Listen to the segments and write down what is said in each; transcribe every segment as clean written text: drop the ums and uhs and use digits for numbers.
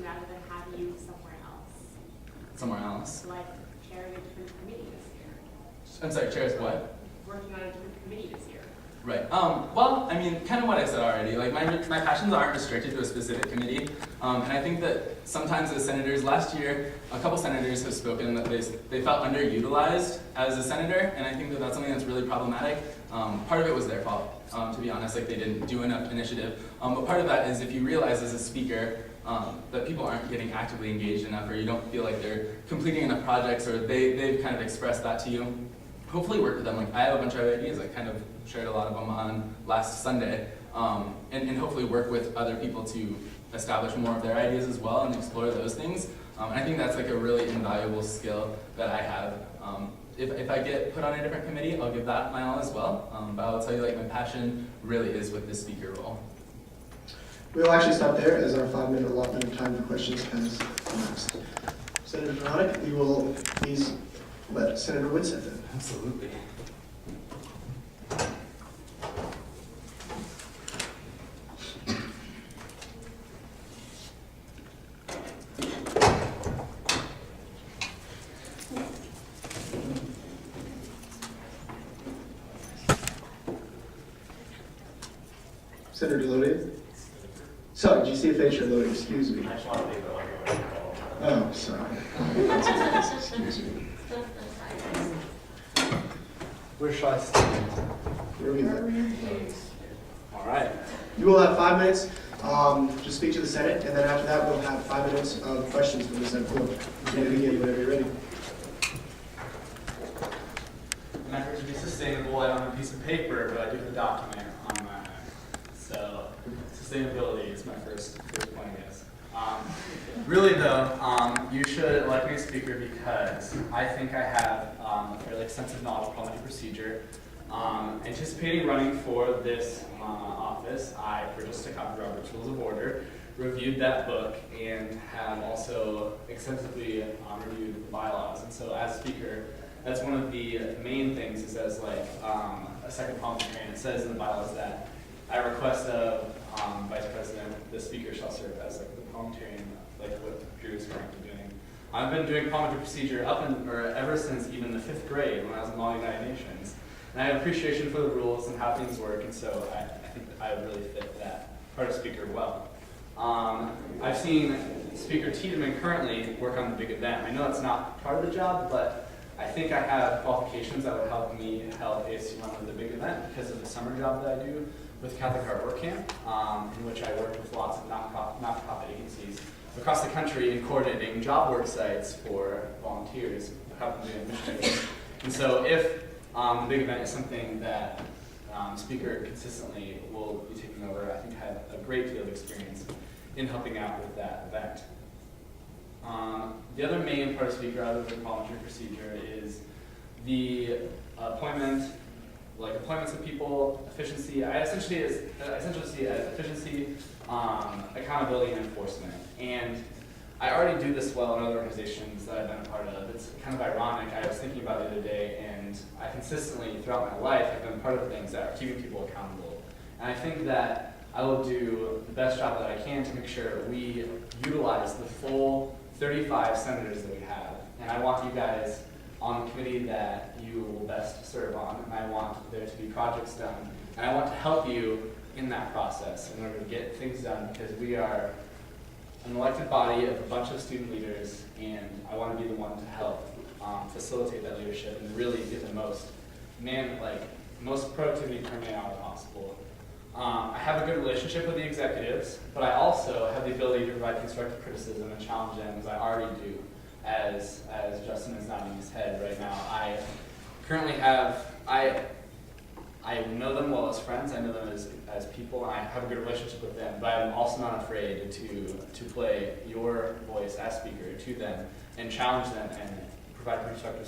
rather than have you somewhere else? Somewhere else. Like chairing a different committee this year. I'm sorry, chairs what? Working on a different committee this year. Right. Well, I mean, kind of what I said already. Like my passions aren't restricted to a specific committee, and I think that sometimes as senators, last year, a couple senators have spoken that they felt underutilized as a senator, and I think that that's something that's really problematic. Part of it was their fault, to be honest. Like they didn't do enough initiative. But part of that is if you realize as a speaker that people aren't getting actively engaged enough, or you don't feel like they're completing enough projects, or they've kind of expressed that to you. Hopefully work with them. Like I have a bunch of ideas. I kind of shared a lot of them on last Sunday, and hopefully work with other people to establish more of their ideas as well and explore those things. And I think that's like a really invaluable skill that I have. If I get put on a different committee, I'll give that my all as well. But I'll tell you, like my passion really is with the speaker role. We'll actually stop there as our 5-minute allotment of time for questions has elapsed. Senator Veronica, we will please let Senator Wood set them. Absolutely. Senator Lodi? Sorry, GCFH or Lodi? Excuse me. I just want to leave it like Oh, sorry. Excuse me. Where shall I stand? Where we at? All right. You will have 5 minutes to speak to the Senate, and then after that we'll have 5 minutes of questions from the Senate floor. You may begin whenever you're ready. In an effort to be sustainable, I don't have a piece of paper, but I do have a document on my. So sustainability is my first point, I guess. Really though, you should elect me a speaker because I think I have a fairly extensive knowledge of parliamentary procedure. Anticipating running for this office, I purchased a copy of Robert's Rules of Order, reviewed that book, and have also extensively reviewed the bylaws. And so as speaker, that's one of the main things. It says like a second parliamentarian. It says in the bylaws that at request of Vice President, the Speaker shall serve as like the parliamentarian, like what Drew is currently doing. I've been doing parliamentary procedure ever since even the 5th grade when I was in Law United Nations. And I have appreciation for the rules and how things work, and so I think that I would really fit that part of Speaker well. I've seen Speaker Tiedemann currently work on the big event. I know it's not part of the job, but I think I have qualifications that would help me help ASUN run with the big event because of the summer job that I do with Catholic Artwork Camp, in which I work with lots of nonprofit agencies across the country in coordinating job work sites for volunteers, helping doing missionaries. And so if the big event is something that Speaker consistently will be taking over, I think I have a great deal of experience in helping out with that event. The other main part of Speaker, other than parliamentary procedure, is the appointments of people, efficiency. I essentially see it as efficiency, accountability, and enforcement. And I already do this well in other organizations that I've been a part of. It's kind of ironic. I was thinking about it the other day, and I consistently, throughout my life, have been part of things that are keeping people accountable. And I think that I will do the best job that I can to make sure we utilize the full 35 senators that we have. And I want you guys on the committee that you will best serve on, and I want there to be projects done. And I want to help you in that process in order to get things done, because we are an elected body of a bunch of student leaders, and I want to be the one to help facilitate that leadership and really get the most productivity per man hour possible. I have a good relationship with the executives, but I also have the ability to provide constructive criticism and challenge them, as I already do, as Justin is nodding his head right now. I currently have, I know them well as friends, I know them as people, and I have a good relationship with them, but I'm also not afraid to play your voice as speaker to them and challenge them and provide constructive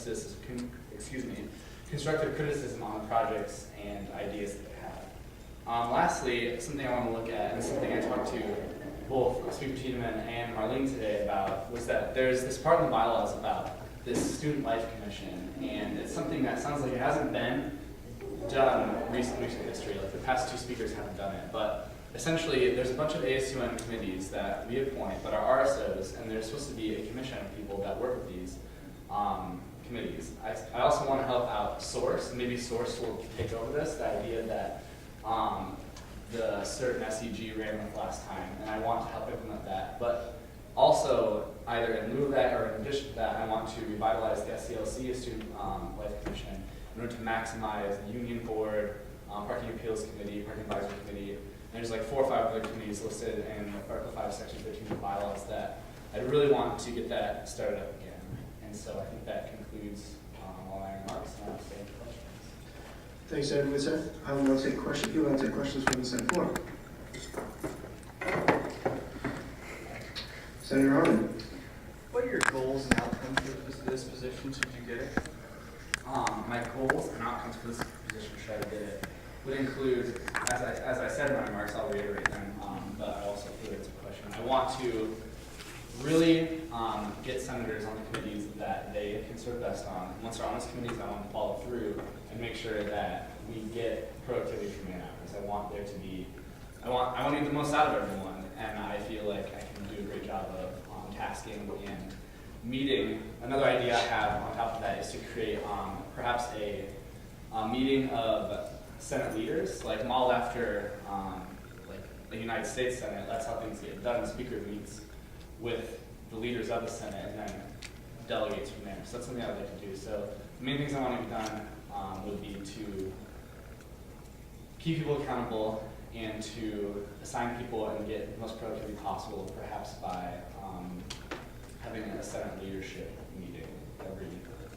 criticism on the projects and ideas that they have. Lastly, something I want to look at, and something I talked to both Speaker Tiedemann and Marlene today about, was that there's this part in the bylaws about this Student Life Commission, and it's something that sounds like it hasn't been done in recent history. Like the past two speakers haven't done it, but essentially, there's a bunch of ASUN committees that we appoint that are RSOs, and there's supposed to be a commission of people that work with these committees. I also want to help out Source. Maybe Source will take over this, the idea that the certain SEG ran with last time, and I want to help implement that. But also, either in lieu of that or in addition to that, I want to revitalize the SCLC, Student Life Commission, in order to maximize the Union Board, Parking Appeals Committee, Parking Advisory Committee, and there's like 4 or 5 other committees listed in Article 5, Section 13 of the bylaws that I really want to get that started up again. And so I think that concludes all my remarks, and I'll take questions. Thanks, Senator Whitsett. I will now take questions. You want to take questions from the Senate floor? Senator Harmon. What are your goals and outcomes for this position should you get it? My goals and outcomes for this position, should I get it, would include, as I said in my remarks, I'll reiterate them, but I also feel it's a question. I want to really get senators on the committees that they can serve best on. Once they're on those committees, I want to follow through and make sure that we get productivity from man hours. I want there to be, I want to get the most out of everyone, and I feel like I can do a great job of tasking and meeting. Another idea I have on top of that is to create perhaps a meeting of Senate leaders, like modeled after like the United States Senate. That's how things get done. The Speaker meets with the leaders of the Senate and then delegates from there. So that's something I'd like to do. So the main things I want to get done would be to keep people accountable and to assign people and get the most productivity possible, perhaps by having a Senate leadership meeting every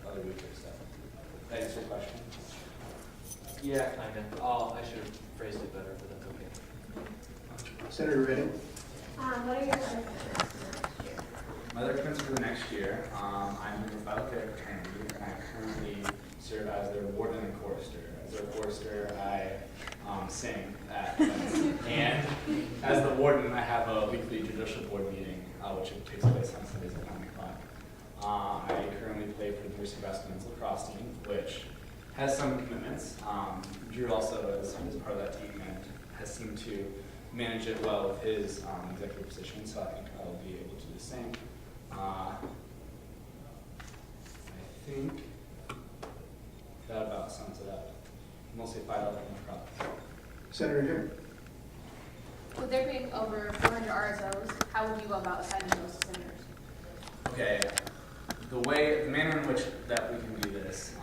other week or so. That answer your question? Yeah, kind of. Oh, I should have phrased it better, but that's okay. Senator Redding. What are your other plans for next year? My other plans for the next year, I'm in the Phi Beta fraternity, and I currently serve as their warden and chorister. As their chorister, I sing at events. And as the warden, I have a weekly judicial board meeting, which takes place on Sundays at 9 o'clock. I currently play for the University of Wisconsin's lacrosse team, which has some commitments. Drew also is part of that team and has seemed to manage it well with his executive position, so I think I'll be able to do the same. I think that about sums it up. Mostly $5 in the crop. Senator Hill. With there being over 400 RSOs, how would you go about assigning those to senators? Okay, the manner in which that we can do this,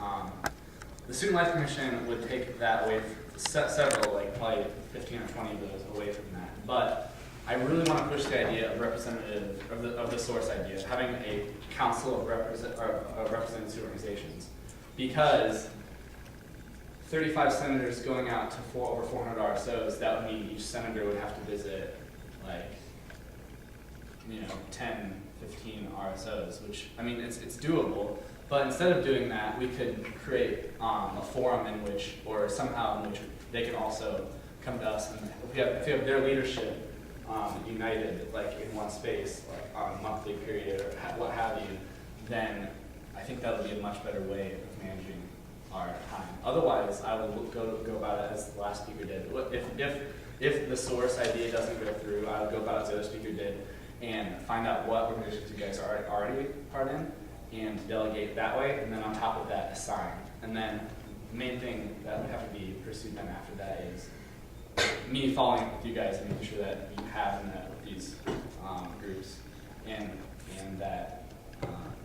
the Student Life Commission would take that away, several, like probably 15 or 20 of those away from that. But I really want to push the idea of representative, of the source idea, of having a council of representative organizations, because 35 senators going out to over 400 RSOs, that would mean each senator would have to visit like, 10, 15 RSOs, which, I mean, it's doable, but instead of doing that, we could create a forum in which, or somehow in which they can also come to us, and if we have their leadership united, like in one space, like on a monthly period or what have you, then I think that would be a much better way of managing our time. Otherwise, I would go about it as the last speaker did. If the source idea doesn't go through, I would go about it as the other speaker did and find out what organizations you guys are already part in and delegate that way, and then on top of that, assign. And then the main thing that would have to be pursued then after that is me following up with you guys and making sure that you have met with these groups and that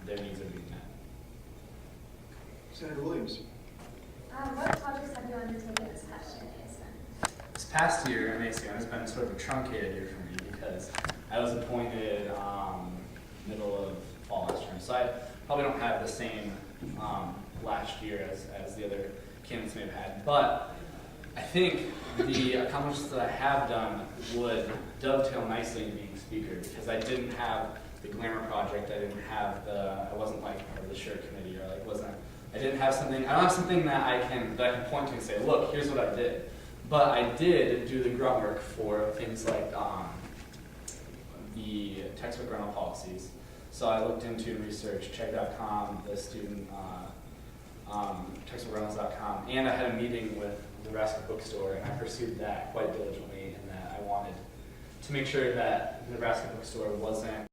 their needs are being met. Senator Williams. What projects have you undertaken this past year at ASUN? This past year in ASUN has been sort of a truncated year for me because I was appointed middle of fall last term. So I probably don't have the same last year as the other candidates may have had. But I think the accomplishments that I have done would dovetail nicely in being speaker, because I didn't have the glamour project, I wasn't like part of the shirt committee, or like I don't have something that I can point to and say, look, here's what I did. But I did do the grunt work for things like the textbook rental policies. So I looked into and researched check.com, the student textbookrentals.com, and I had a meeting with the Nebraska bookstore, and I pursued that quite diligently, and that I wanted to make sure that the Nebraska bookstore wasn't